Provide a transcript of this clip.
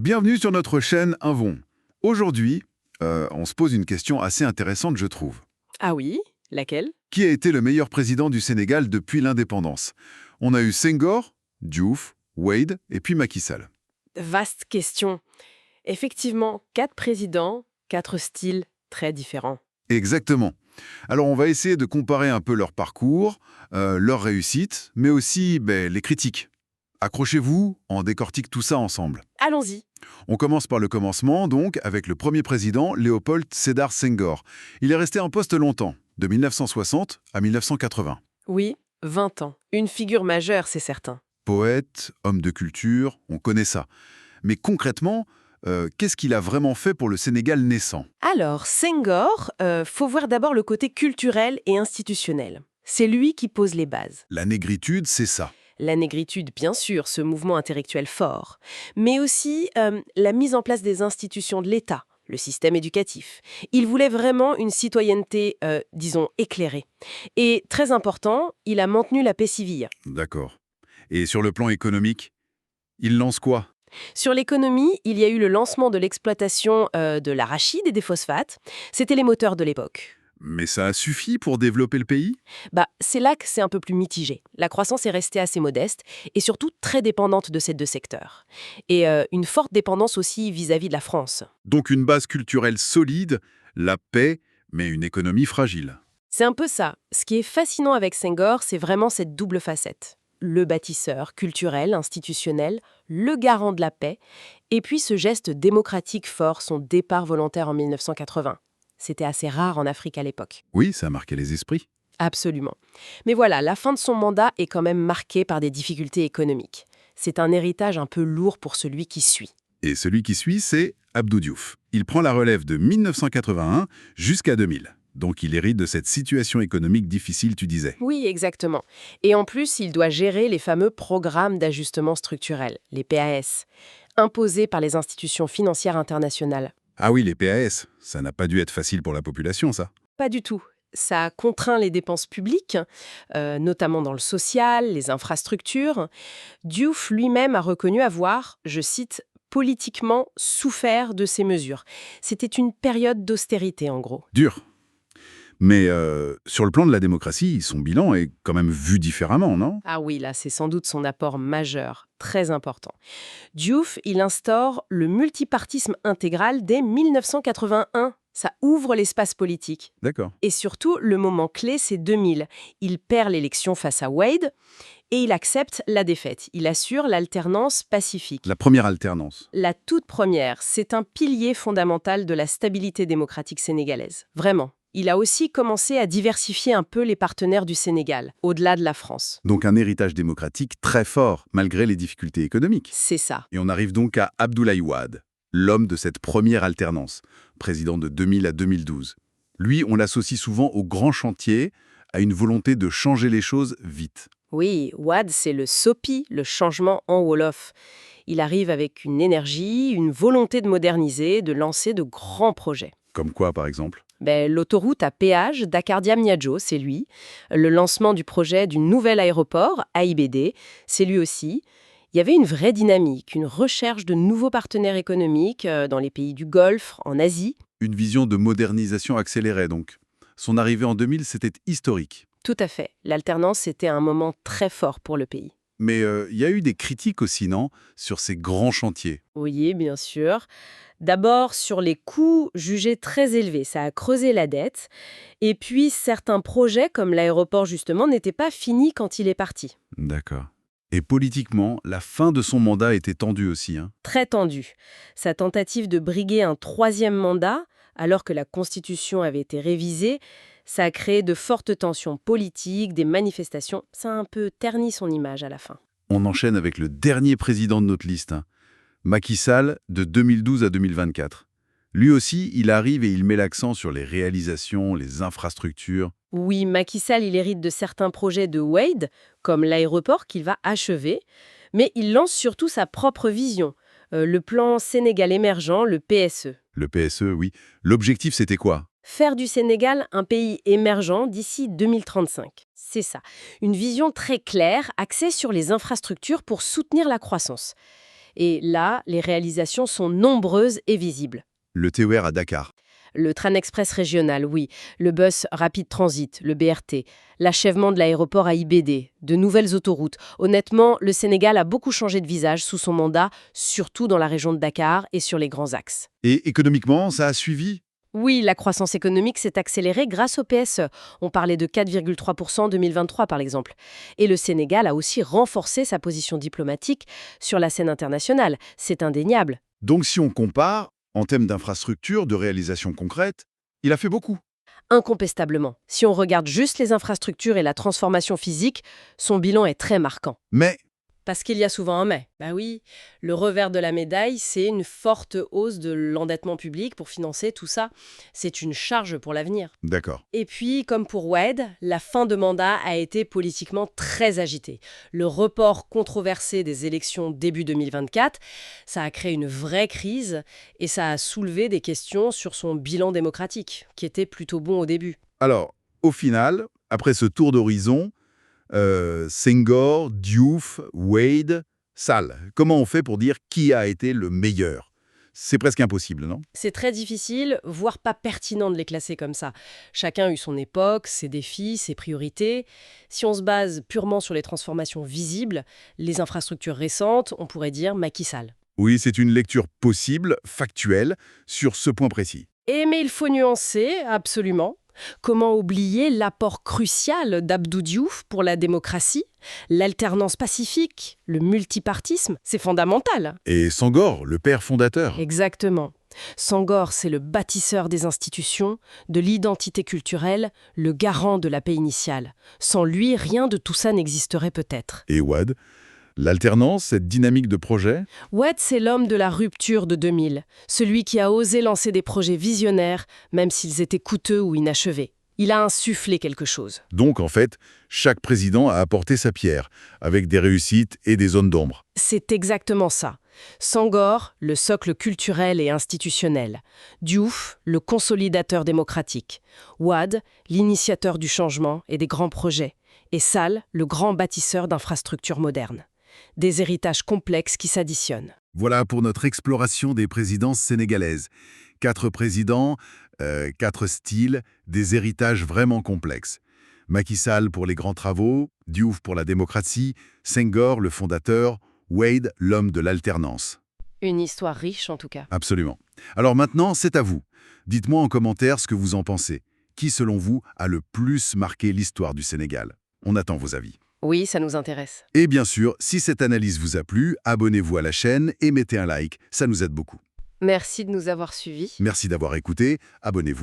Bienvenue sur notre chaîne Invon. Aujourd'hui, on se pose une question assez intéressante, je trouve. Ah oui? Laquelle? Qui a été le meilleur président du Sénégal depuis l'indépendance? On a eu Senghor, Diouf, Wade et puis Macky Sall. Vaste question. Effectivement, 4 présidents, 4 styles très différents. Exactement. Alors on va essayer de comparer un peu leur parcours, leurs réussites, mais aussi les critiques. Accrochez-vous, on décortique tout ça ensemble. Allons-y. On commence par le commencement, donc, avec le premier président, Léopold Sédar Senghor. Il est resté en poste longtemps, de 1960 à 1980. Oui, 20 ans. Une figure majeure, c'est certain. Poète, homme de culture, on connaît ça. Mais concrètement, qu'est-ce qu'il a vraiment fait pour le Sénégal naissant? Alors, Senghor, faut voir d'abord le côté culturel et institutionnel. C'est lui qui pose les bases. La négritude, c'est ça. La négritude, bien sûr, ce mouvement intellectuel fort, mais aussi la mise en place des institutions de l'État, le système éducatif. Il voulait vraiment une citoyenneté, disons, éclairée. Et très important, il a maintenu la paix civile. D'accord. Et sur le plan économique, il lance quoi? Sur l'économie, il y a eu le lancement de l'exploitation de l'arachide et des phosphates. C'était les moteurs de l'époque. Mais ça a suffi pour développer le pays? C'est là que c'est un peu plus mitigé. La croissance est restée assez modeste et surtout très dépendante de ces deux secteurs. Et une forte dépendance aussi vis-à-vis de la France. Donc une base culturelle solide, la paix, mais une économie fragile. C'est un peu ça. Ce qui est fascinant avec Senghor, c'est vraiment cette double facette. Le bâtisseur, culturel, institutionnel, le garant de la paix, et puis ce geste démocratique fort, son départ volontaire en 1980. C'était assez rare en Afrique à l'époque. Oui, ça a marqué les esprits. Absolument. Mais voilà, la fin de son mandat est quand même marquée par des difficultés économiques. C'est un héritage un peu lourd pour celui qui suit. Et celui qui suit, c'est Abdou Diouf. Il prend la relève de 1981 jusqu'à 2000. Donc il hérite de cette situation économique difficile, tu disais. Oui, exactement. Et en plus, il doit gérer les fameux programmes d'ajustement structurel, les PAS, imposés par les institutions financières internationales. Ah oui, les PAS, ça n'a pas dû être facile pour la population, ça. Pas du tout. Ça contraint les dépenses publiques, notamment dans le social, les infrastructures. Diouf lui-même a reconnu avoir, je cite, politiquement souffert de ces mesures. C'était une période d'austérité, en gros. Dur. Mais sur le plan de la démocratie, son bilan est quand même vu différemment, non? Ah oui, là, c'est sans doute son apport majeur, très important. Diouf, il instaure le multipartisme intégral dès 1981. Ça ouvre l'espace politique. D'accord. Et surtout, le moment clé, c'est 2000. Il perd l'élection face à Wade et il accepte la défaite. Il assure l'alternance pacifique. La première alternance. La toute première, c'est un pilier fondamental de la stabilité démocratique sénégalaise. Vraiment. Il a aussi commencé à diversifier un peu les partenaires du Sénégal, au-delà de la France. Donc un héritage démocratique très fort, malgré les difficultés économiques. C'est ça. Et on arrive donc à Abdoulaye Wade, l'homme de cette première alternance, président de 2000 à 2012. Lui, on l'associe souvent au grand chantier, à une volonté de changer les choses vite. Oui, Wade, c'est le SOPI, le changement en Wolof. Il arrive avec une énergie, une volonté de moderniser, de lancer de grands projets. Comme quoi, par exemple? L'autoroute à péage Dakar-Diamniadio, c'est lui. Le lancement du projet du nouvel aéroport, AIBD, c'est lui aussi. Il y avait une vraie dynamique, une recherche de nouveaux partenaires économiques dans les pays du Golfe, en Asie. Une vision de modernisation accélérée, donc. Son arrivée en 2000, c'était historique. Tout à fait. L'alternance, c'était un moment très fort pour le pays. Mais il y a eu des critiques aussi, non, sur ces grands chantiers. Oui, bien sûr. D'abord, sur les coûts jugés très élevés, ça a creusé la dette. Et puis, certains projets, comme l'aéroport justement, n'étaient pas finis quand il est parti. D'accord. Et politiquement, la fin de son mandat était tendue aussi, hein. Très tendu. Sa tentative de briguer un troisième mandat, alors que la Constitution avait été révisée, ça a créé de fortes tensions politiques, des manifestations. Ça a un peu terni son image à la fin. On enchaîne avec le dernier président de notre liste, hein. Macky Sall, de 2012 à 2024. Lui aussi, il arrive et il met l'accent sur les réalisations, les infrastructures. Oui, Macky Sall, il hérite de certains projets de Wade, comme l'aéroport qu'il va achever, mais il lance surtout sa propre vision, le plan Sénégal émergent, le PSE. Le PSE, oui. L'objectif, c'était quoi? Faire du Sénégal un pays émergent d'ici 2035. C'est ça. Une vision très claire, axée sur les infrastructures pour soutenir la croissance. Et là, les réalisations sont nombreuses et visibles. Le TER à Dakar. Le train express régional, oui. Le bus rapide transit, le BRT. L'achèvement de l'aéroport à IBD. De nouvelles autoroutes. Honnêtement, le Sénégal a beaucoup changé de visage sous son mandat, surtout dans la région de Dakar et sur les grands axes. Et économiquement, ça a suivi? Oui, la croissance économique s'est accélérée grâce au PSE. On parlait de 4,3% en 2023 par exemple. Et le Sénégal a aussi renforcé sa position diplomatique sur la scène internationale. C'est indéniable. Donc si on compare, en termes d'infrastructure, de réalisation concrète, il a fait beaucoup. Incontestablement. Si on regarde juste les infrastructures et la transformation physique, son bilan est très marquant. Mais, Parce qu'il y a souvent un mais. Bah oui, le revers de la médaille, c'est une forte hausse de l'endettement public pour financer tout ça. C'est une charge pour l'avenir. d'accord. Et puis, comme pour Wade, la fin de mandat a été politiquement très agitée. Le report controversé des élections début 2024, ça a créé une vraie crise et ça a soulevé des questions sur son bilan démocratique, qui était plutôt bon au début. Alors, au final, après ce tour d'horizon, Senghor, Diouf, Wade, Sall, comment on fait pour dire qui a été le meilleur? C'est presque impossible, non? C'est très difficile, voire pas pertinent de les classer comme ça. Chacun a eu son époque, ses défis, ses priorités. Si on se base purement sur les transformations visibles, les infrastructures récentes, on pourrait dire Macky Sall. Oui, c'est une lecture possible, factuelle, sur ce point précis. Mais il faut nuancer, absolument. Comment oublier l'apport crucial d'Abdou Diouf pour la démocratie? L'alternance pacifique, le multipartisme, c'est fondamental. Et Senghor, le père fondateur. Exactement. Senghor, c'est le bâtisseur des institutions, de l'identité culturelle, le garant de la paix initiale. Sans lui, rien de tout ça n'existerait peut-être. Et Wade, l'alternance, cette dynamique de projet? Wade, c'est l'homme de la rupture de 2000, celui qui a osé lancer des projets visionnaires, même s'ils étaient coûteux ou inachevés. Il a insufflé quelque chose. Donc, en fait, chaque président a apporté sa pierre, avec des réussites et des zones d'ombre. C'est exactement ça. Senghor, le socle culturel et institutionnel. Diouf, le consolidateur démocratique. Wade, l'initiateur du changement et des grands projets. Et Sall, le grand bâtisseur d'infrastructures modernes. Des héritages complexes qui s'additionnent. Voilà pour notre exploration des présidences sénégalaises. 4 présidents, 4 styles, des héritages vraiment complexes. Macky Sall pour les grands travaux, Diouf pour la démocratie, Senghor, le fondateur, Wade, l'homme de l'alternance. Une histoire riche en tout cas. Absolument. Alors maintenant, c'est à vous. Dites-moi en commentaire ce que vous en pensez. Qui, selon vous, a le plus marqué l'histoire du Sénégal? On attend vos avis. Oui, ça nous intéresse. Et bien sûr, si cette analyse vous a plu, abonnez-vous à la chaîne et mettez un like, ça nous aide beaucoup. Merci de nous avoir suivis. Merci d'avoir écouté, abonnez-vous.